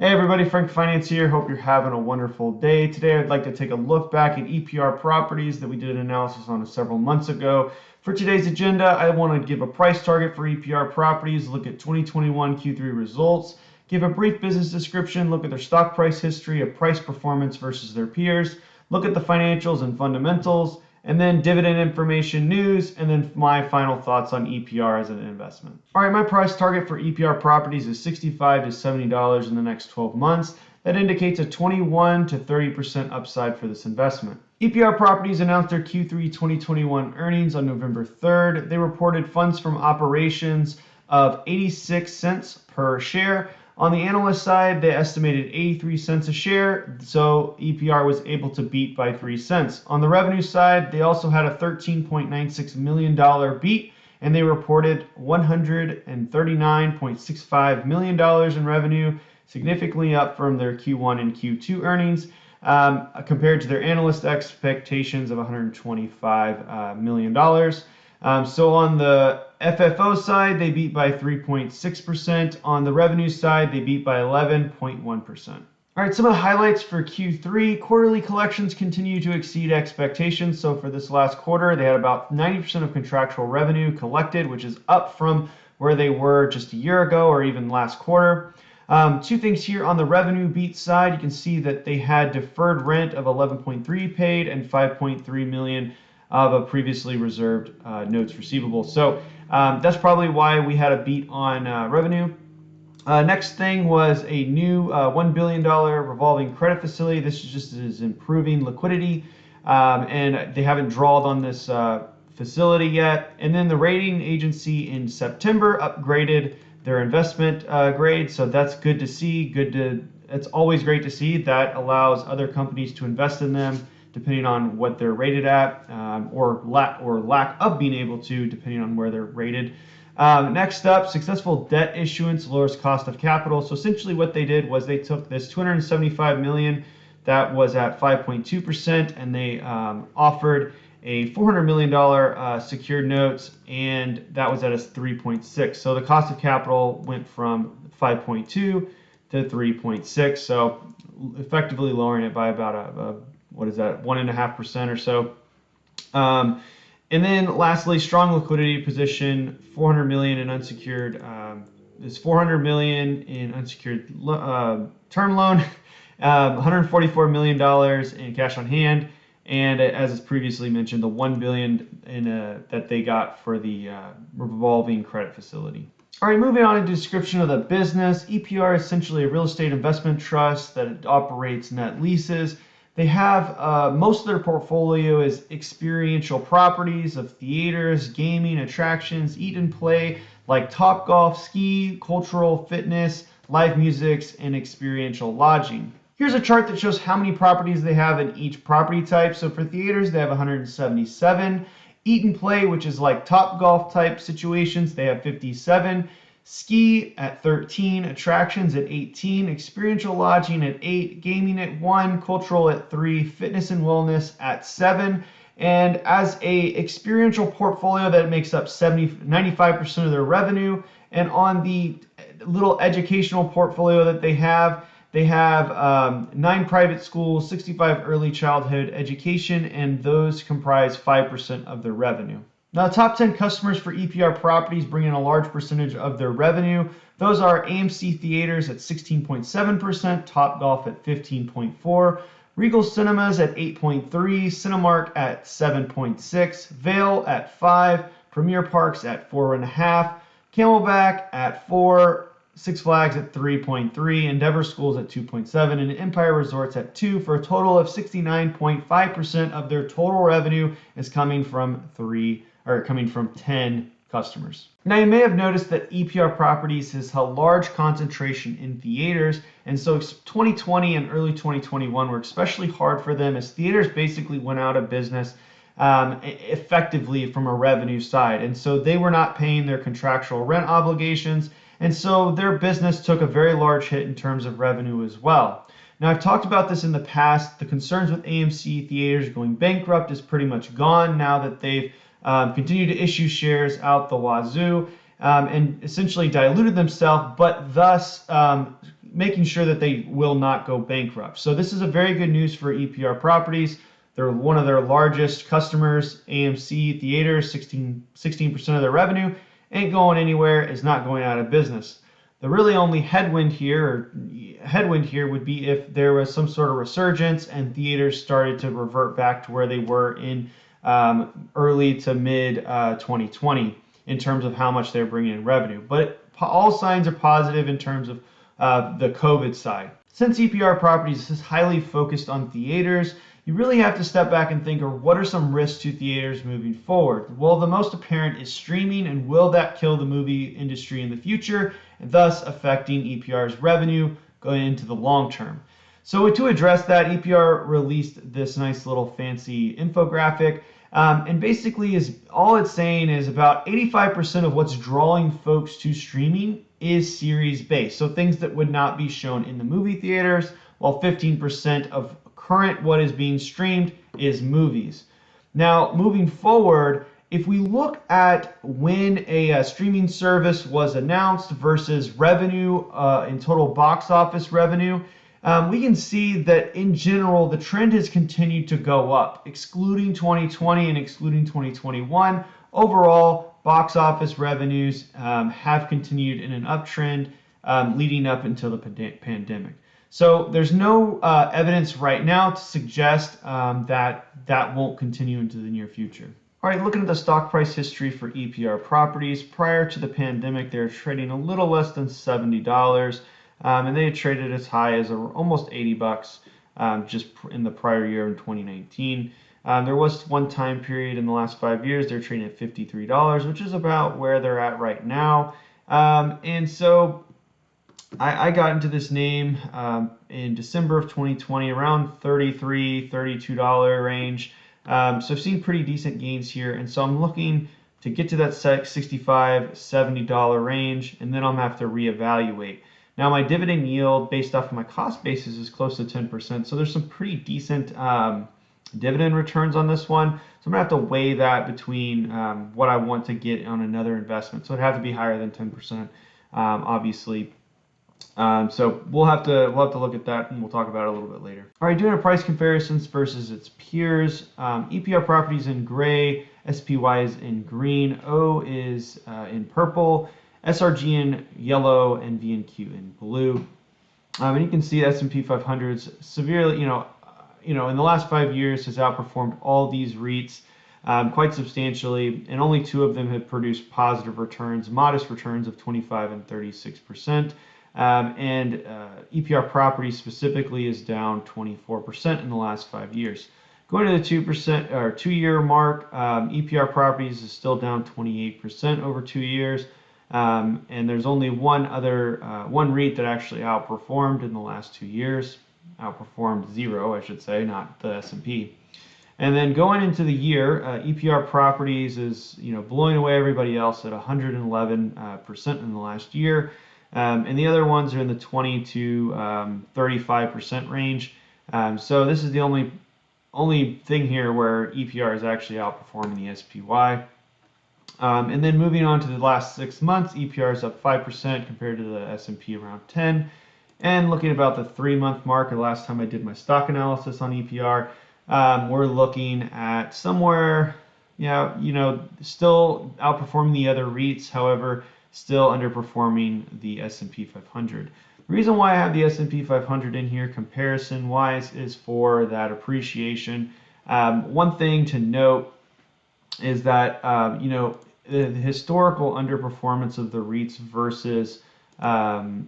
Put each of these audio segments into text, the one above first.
Hey everybody, Frank Finance here. Hope you're having a wonderful day. Today I'd like to take a look back at EPR Properties that we did an analysis on several months ago. For today's agenda, I want to give a price target for EPR Properties, look at 2021 Q3 results, give a brief business description, look at their stock price history of price performance versus their peers, look at the financials and fundamentals, and then dividend information news, and then my final thoughts on EPR as an investment. All right, my price target for EPR Properties is $65 to $70 in the next 12 months. That indicates a 21 to 30% upside for this investment. EPR Properties announced their Q3 2021 earnings on November 3rd. They reported funds from operations of 86 cents per share. On the analyst side, they estimated 83 cents a share, so EPR was able to beat by 3 cents. On the revenue side, they also had a $13.96 million beat, and they reported $139.65 million in revenue, significantly up from their Q1 and Q2 earnings, compared to their analyst expectations of $125 million. So on the FFO side, they beat by 3.6%. On the revenue side, they beat by 11.1%. All right, some of the highlights for Q3. Quarterly collections continue to exceed expectations. So for this last quarter, they had about 90% of contractual revenue collected, which is up from where they were just a year ago or even last quarter. Two things here on the revenue beat side. You can see that they had deferred rent of 11.3 paid and 5.3 million of a previously reserved notes receivable. So that's probably why we had a beat on revenue. Next thing was a new $1 billion revolving credit facility. This is improving liquidity, and they haven't drawn on this facility yet. And then the rating agency in September upgraded their investment grade, so that's good to see. It's always great to see. That allows other companies to invest in them, depending on what they're rated at, or lack of being able to, depending on where they're rated. Next up, successful debt issuance lowers cost of capital. So essentially what they did was they took this $275 million that was at 5.2%, and they offered a $400 million secured notes, and that was at a 3.6. So the cost of capital went from 5.2 to 3.6. So effectively lowering it by about what is that, 1.5% or so. And then lastly, strong liquidity position, $400 million in unsecured. There's $400 million in unsecured term loan, $144 million in cash on hand, and as is previously mentioned, the $1 billion that they got for the revolving credit facility. All right, moving on to the description of the business. EPR is essentially a real estate investment trust that operates net leases. They have most of their portfolio is experiential properties of theaters, gaming, attractions, eat and play like Topgolf, ski, cultural, fitness, live musics, and experiential lodging. Here's a chart that shows how many properties they have in each property type. So for theaters, they have 177. Eat and play, which is like Topgolf type situations, they have 57. Ski at 13, attractions at 18, experiential lodging at 8, gaming at 1, cultural at 3, fitness and wellness at 7. And as a experiential portfolio, that makes up 95% of their revenue. And on the little educational portfolio that they have 9 private schools, 65 early childhood education, and those comprise 5% of their revenue. Now, the top 10 customers for EPR Properties bring in a large percentage of their revenue. Those are AMC Theaters at 16.7%, Topgolf at 15.4%, Regal Cinemas at 8.3%, Cinemark at 7.6%, Vail at 5%, Premier Parks at 4.5%, Camelback at 4%, Six Flags at 3.3%, Endeavor Schools at 2.7%, and Empire Resorts at 2%, for a total of 69.5% of their total revenue is coming from 10 customers. Now, you may have noticed that EPR Properties has a large concentration in theaters, and so 2020 and early 2021 were especially hard for them as theaters basically went out of business effectively from a revenue side, and so they were not paying their contractual rent obligations, and so their business took a very large hit in terms of revenue as well. Now, I've talked about this in the past. The concerns with AMC Theaters going bankrupt is pretty much gone now that they've continued to issue shares out the wazoo and essentially diluted themselves, but thus making sure that they will not go bankrupt. So this is a very good news for EPR Properties. They're one of their largest customers, AMC Theaters, 16% of their revenue, ain't going anywhere, is not going out of business. The really only headwind here would be if there was some sort of resurgence and theaters started to revert back to where they were in early to mid 2020 in terms of how much they're bringing in revenue. But all signs are positive in terms of the COVID side. Since EPR Properties is highly focused on theaters, you really have to step back and think of what are some risks to theaters moving forward. Well, the most apparent is streaming, and will that kill the movie industry in the future, and thus affecting EPR's revenue going into the long term. So to address that, EPR released this nice little fancy infographic, and basically all it's saying is about 85% of what's drawing folks to streaming is series based, so things that would not be shown in the movie theaters, while 15% of current what is being streamed is movies. Now, moving forward, if we look at when a streaming service was announced versus revenue in total box office revenue, we can see that in general the trend has continued to go up, excluding 2020 and excluding 2021. Overall, box office revenues have continued in an uptrend leading up until the pandemic. So there's no evidence right now to suggest that won't continue into the near future. All right, looking at the stock price history for EPR Properties, prior to the pandemic, they were trading a little less than $70, and they had traded as high as almost $80 just in the prior year in 2019. There was one time period in the last 5 years they're trading at $53, which is about where they're at right now. And so I got into this name in December of 2020, around $33, $32 range. So I've seen pretty decent gains here, and so I'm looking to get to that $65, $70 range, and then I'm gonna have to reevaluate. Now my dividend yield based off of my cost basis is close to 10%, so there's some pretty decent dividend returns on this one. So I'm gonna have to weigh that between what I want to get on another investment. So it'd have to be higher than 10%, obviously. So we'll have to look at that, and we'll talk about it a little bit later. All right, doing a price comparisons versus its peers. EPR Properties in gray, SPY is in green, O is in purple, SRG in yellow, and VNQ in blue. And you can see S&P 500's severely, in the last 5 years has outperformed all these REITs quite substantially, and only 2 of them have produced positive returns, modest returns of 25 and 36%. And EPR Properties specifically is down 24% in the last 5 years. Going to the 2% or 2-year mark, EPR Properties is still down 28% over 2 years, and there's only one REIT that actually outperformed in the last 2 years. Outperformed zero, I should say, not the S&P. And then going into the year, EPR Properties is blowing away everybody else at 111% in the last year. And the other ones are in the 20 to 35% range. So this is the only thing here where EPR is actually outperforming the SPY. And then moving on to the last 6 months, EPR is up 5% compared to the S&P around 10. And looking about the 3-month mark, the last time I did my stock analysis on EPR, we're looking at somewhere, still outperforming the other REITs, however, still underperforming the S&P 500. The reason why I have the S&P 500 in here comparison-wise is for that appreciation. One thing to note is that, the historical underperformance of the REITs versus REITs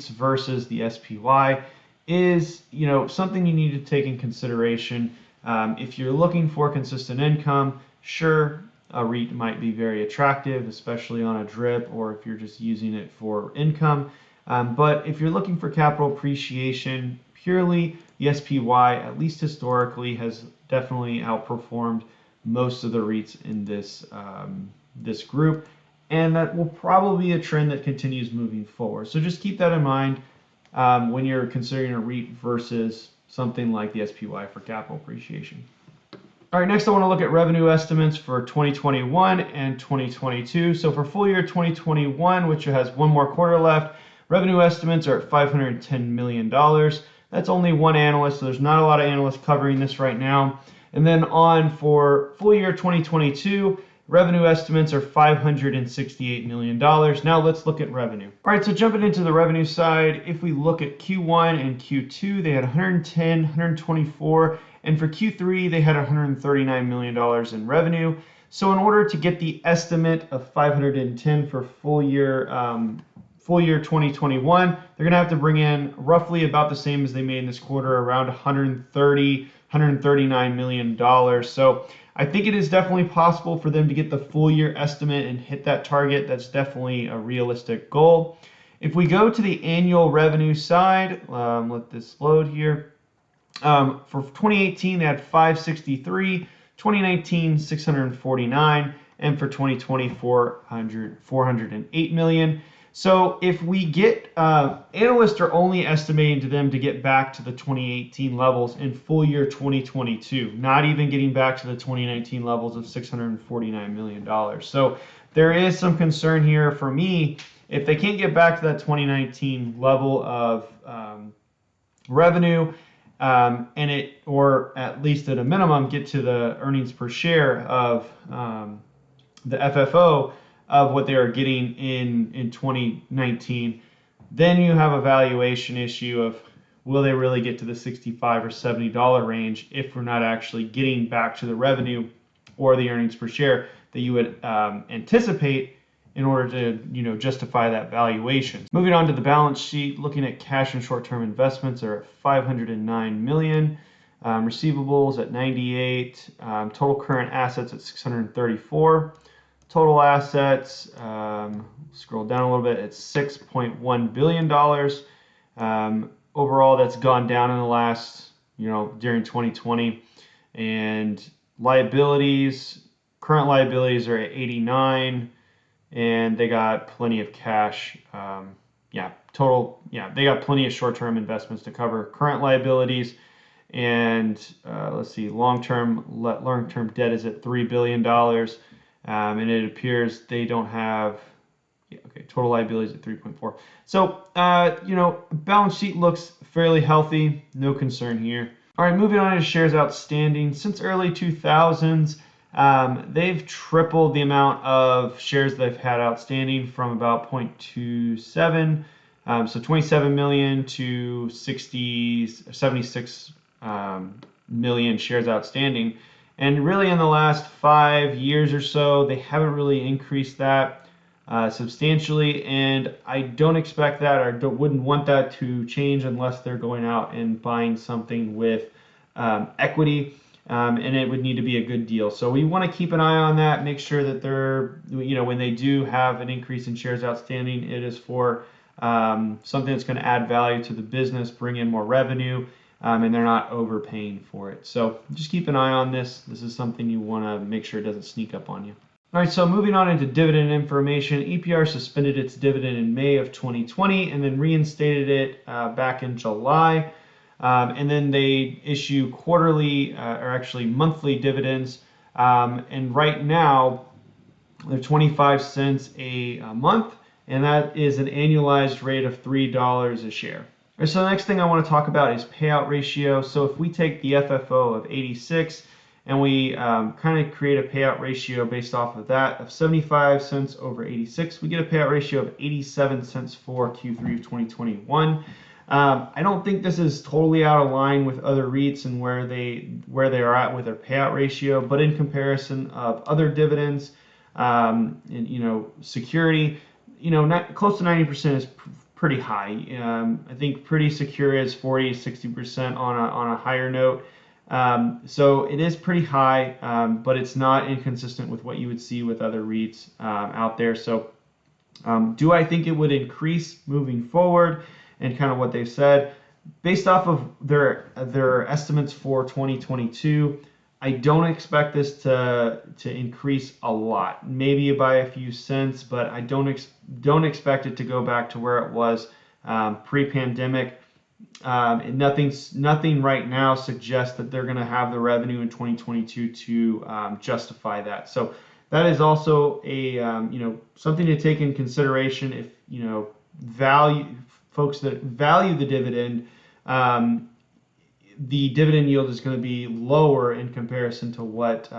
versus the SPY is, something you need to take in consideration. If you're looking for consistent income, sure, a REIT might be very attractive, especially on a drip, or if you're just using it for income. But if you're looking for capital appreciation purely, the SPY, at least historically, has definitely outperformed most of the REITs in this group, and that will probably be a trend that continues moving forward. So just keep that in mind when you're considering a REIT versus something like the SPY for capital appreciation. All right, next I want to look at revenue estimates for 2021 and 2022. So for full year 2021, which has one more quarter left, revenue estimates are at $510 million. That's only one analyst, so there's not a lot of analysts covering this right now. And then on for full year 2022, revenue estimates are $568 million. Now let's look at revenue. All right, so jumping into the revenue side, if we look at Q1 and Q2, they had 110, 124, and for Q3, they had $139 million in revenue. So in order to get the estimate of 510 for full year 2021, they're going to have to bring in roughly about the same as they made in this quarter, around 130, $139 million. So I think it is definitely possible for them to get the full year estimate and hit that target. That's definitely a realistic goal. If we go to the annual revenue side, let this load here. For 2018, they had 563, 2019, 649, and for 2020, 408 million. So if we get, analysts are only estimating to them to get back to the 2018 levels in full year 2022, not even getting back to the 2019 levels of $649 million. So there is some concern here for me. If they can't get back to that 2019 level of revenue, or at least at a minimum, get to the earnings per share of the FFO of what they are getting in 2019, then you have a valuation issue of will they really get to the $65 or $70 range if we're not actually getting back to the revenue or the earnings per share that you would anticipate in order to justify that valuation. Moving on to the balance sheet, looking at cash and short-term investments are at $509 million, receivables at 98, total current assets at 634. Total assets, scroll down a little bit, it's $6.1 billion. Overall, that's gone down in the last, during 2020. And liabilities, current liabilities are at 89, and they got plenty of cash. They got plenty of short-term investments to cover current liabilities. And let's see, long-term debt is at $3 billion. And it appears they don't have, total liabilities at 3.4. So, balance sheet looks fairly healthy. No concern here. All right, moving on to shares outstanding. Since early 2000s, they've tripled the amount of shares they've had outstanding from about 0.27, so 27 million to 76 million shares outstanding. And really in the last 5 years or so, they haven't really increased that substantially, and I don't expect that or wouldn't want that to change unless they're going out and buying something with equity, and it would need to be a good deal. So we want to keep an eye on that, make sure that they're, when they do have an increase in shares outstanding, it is for something that's going to add value to the business, bring in more revenue, and they're not overpaying for it. So just keep an eye on this. This is something you want to make sure it doesn't sneak up on you. All right, so moving on into dividend information. EPR suspended its dividend in May of 2020 and then reinstated it back in July. And then they issue quarterly, or actually monthly dividends. And right now, they're 25 cents a month, and that is an annualized rate of $3 a share. So the next thing I want to talk about is payout ratio. So if we take the FFO of 86 and we kind of create a payout ratio based off of that of 75 cents over 86, we get a payout ratio of 87 cents for Q3 of 2021. I don't think this is totally out of line with other REITs and where they are at with their payout ratio, but in comparison of other dividends, and security, not close to 90% is pretty high. I think pretty secure is 40-60% on a higher note. So it is pretty high, but it's not inconsistent with what you would see with other REITs out there. So do I think it would increase moving forward? And kind of what they've said, based off of their estimates for 2022, I don't expect this to increase a lot, maybe by a few cents, but I don't expect it to go back to where it was pre-pandemic. Nothing right now suggests that they're going to have the revenue in 2022 to justify that. So that is also a something to take in consideration if value folks that value the dividend. The dividend yield is going to be lower in comparison to what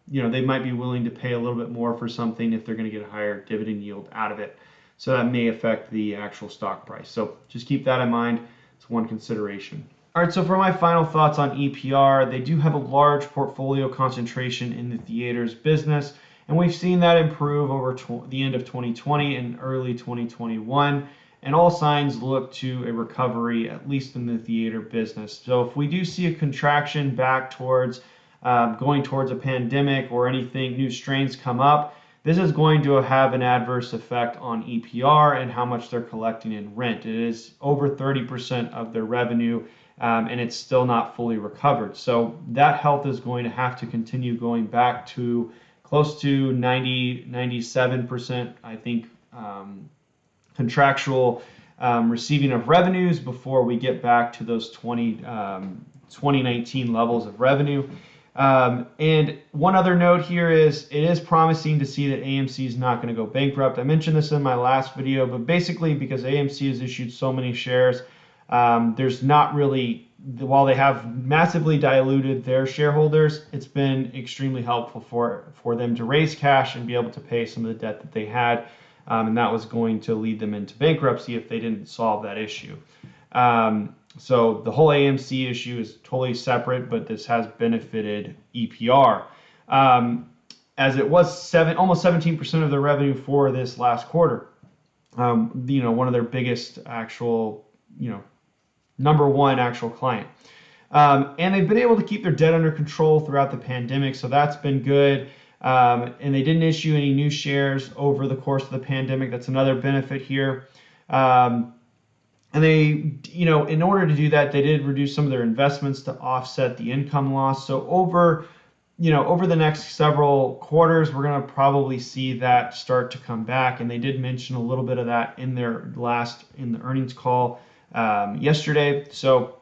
they might be willing to pay a little bit more for something if they're going to get a higher dividend yield out of it. So that may affect the actual stock price. So just keep that in mind. It's one consideration. All right, so for my final thoughts on EPR, they do have a large portfolio concentration in the theaters business, and we've seen that improve over the end of 2020 and early 2021. And all signs look to a recovery, at least in the theater business. So if we do see a contraction back towards going towards a pandemic or anything, new strains come up, this is going to have an adverse effect on EPR and how much they're collecting in rent. It is over 30% of their revenue, and it's still not fully recovered. So that health is going to have to continue going back to close to 97%, I think, contractual receiving of revenues before we get back to those 2019 levels of revenue. And one other note here is it is promising to see that AMC is not going to go bankrupt. I mentioned this in my last video, but basically because AMC has issued so many shares, there's not really, while they have massively diluted their shareholders, it's been extremely helpful for them to raise cash and be able to pay some of the debt that they had. And that was going to lead them into bankruptcy if they didn't solve that issue. So the whole AMC issue is totally separate, but this has benefited EPR. As it was almost 17% of their revenue for this last quarter. One of their biggest actual, number one actual client. And they've been able to keep their debt under control throughout the pandemic, so that's been good. And they didn't issue any new shares over the course of the pandemic. That's another benefit here. And they, in order to do that, they did reduce some of their investments to offset the income loss. So over the next several quarters, we're going to probably see that start to come back. And they did mention a little bit of that in the earnings call yesterday. So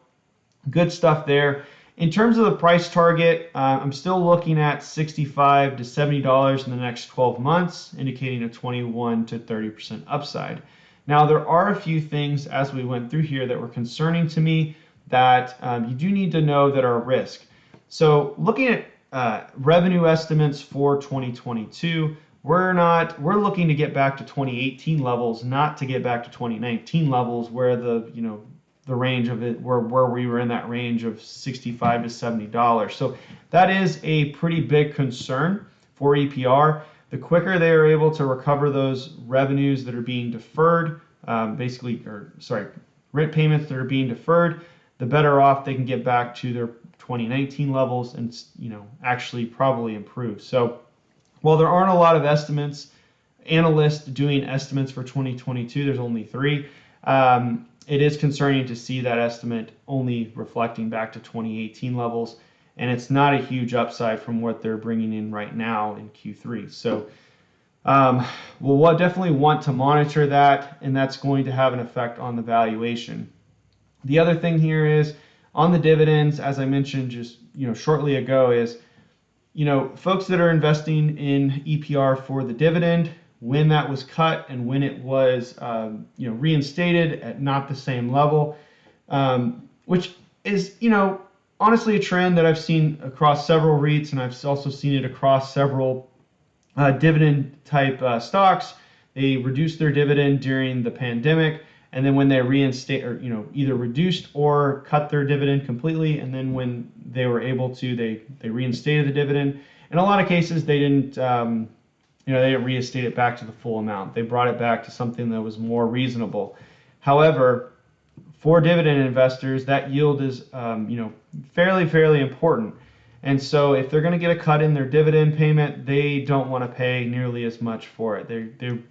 good stuff there. In terms of the price target, I'm still looking at $65 to $70 in the next 12 months, indicating a 21 to 30% upside. Now, there are a few things as we went through here that were concerning to me that you do need to know that are a risk. So looking at revenue estimates for 2022, we're looking to get back to 2018 levels, not to get back to 2019 levels where the range of it, where we were in that range of $65 to $70. So that is a pretty big concern for EPR. The quicker they are able to recover those revenues that are being deferred, rent payments that are being deferred, the better off they can get back to their 2019 levels and actually probably improve. So while there aren't a lot of analysts doing estimates for 2022, there's only 3. It is concerning to see that estimate only reflecting back to 2018 levels, and it's not a huge upside from what they're bringing in right now in Q3. So we'll definitely want to monitor that, and that's going to have an effect on the valuation. The other thing here is on the dividends, as I mentioned just shortly ago, is folks that are investing in EPR for the dividend, when that was cut and when it was reinstated at not the same level, which is honestly a trend that I've seen across several REITs, and I've also seen it across several dividend type stocks. They reduced their dividend during the pandemic, and then when they reinstate or either reduced or cut their dividend completely, and then when they were able to, they reinstated the dividend. In a lot of cases, they didn't they didn't reinstate it back to the full amount. They brought it back to something that was more reasonable. However, for dividend investors, that yield is fairly important. And so if they're going to get a cut in their dividend payment, they don't want to pay nearly as much for it. If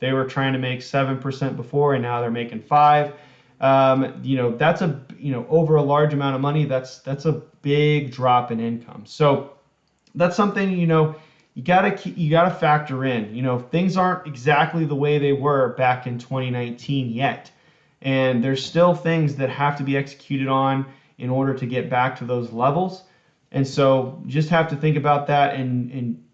they were trying to make 7% before and now they're making 5%, that's over a large amount of money. That's a big drop in income. So that's something you gotta factor in. Things aren't exactly the way they were back in 2019 yet. and there's still things that have to be executed on in order to get back to those levels. And so you just have to think about that and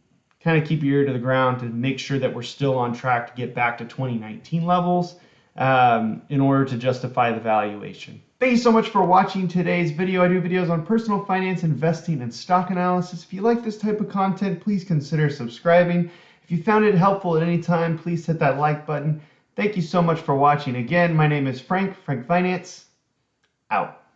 kind of keep your ear to the ground to make sure that we're still on track to get back to 2019 levels in order to justify the valuation. Thank you so much for watching today's video. I do videos on personal finance, investing, and stock analysis. If you like this type of content, please consider subscribing. If you found it helpful at any time, please hit that like button. Thank you so much for watching. Again, my name is Frank Finance, out.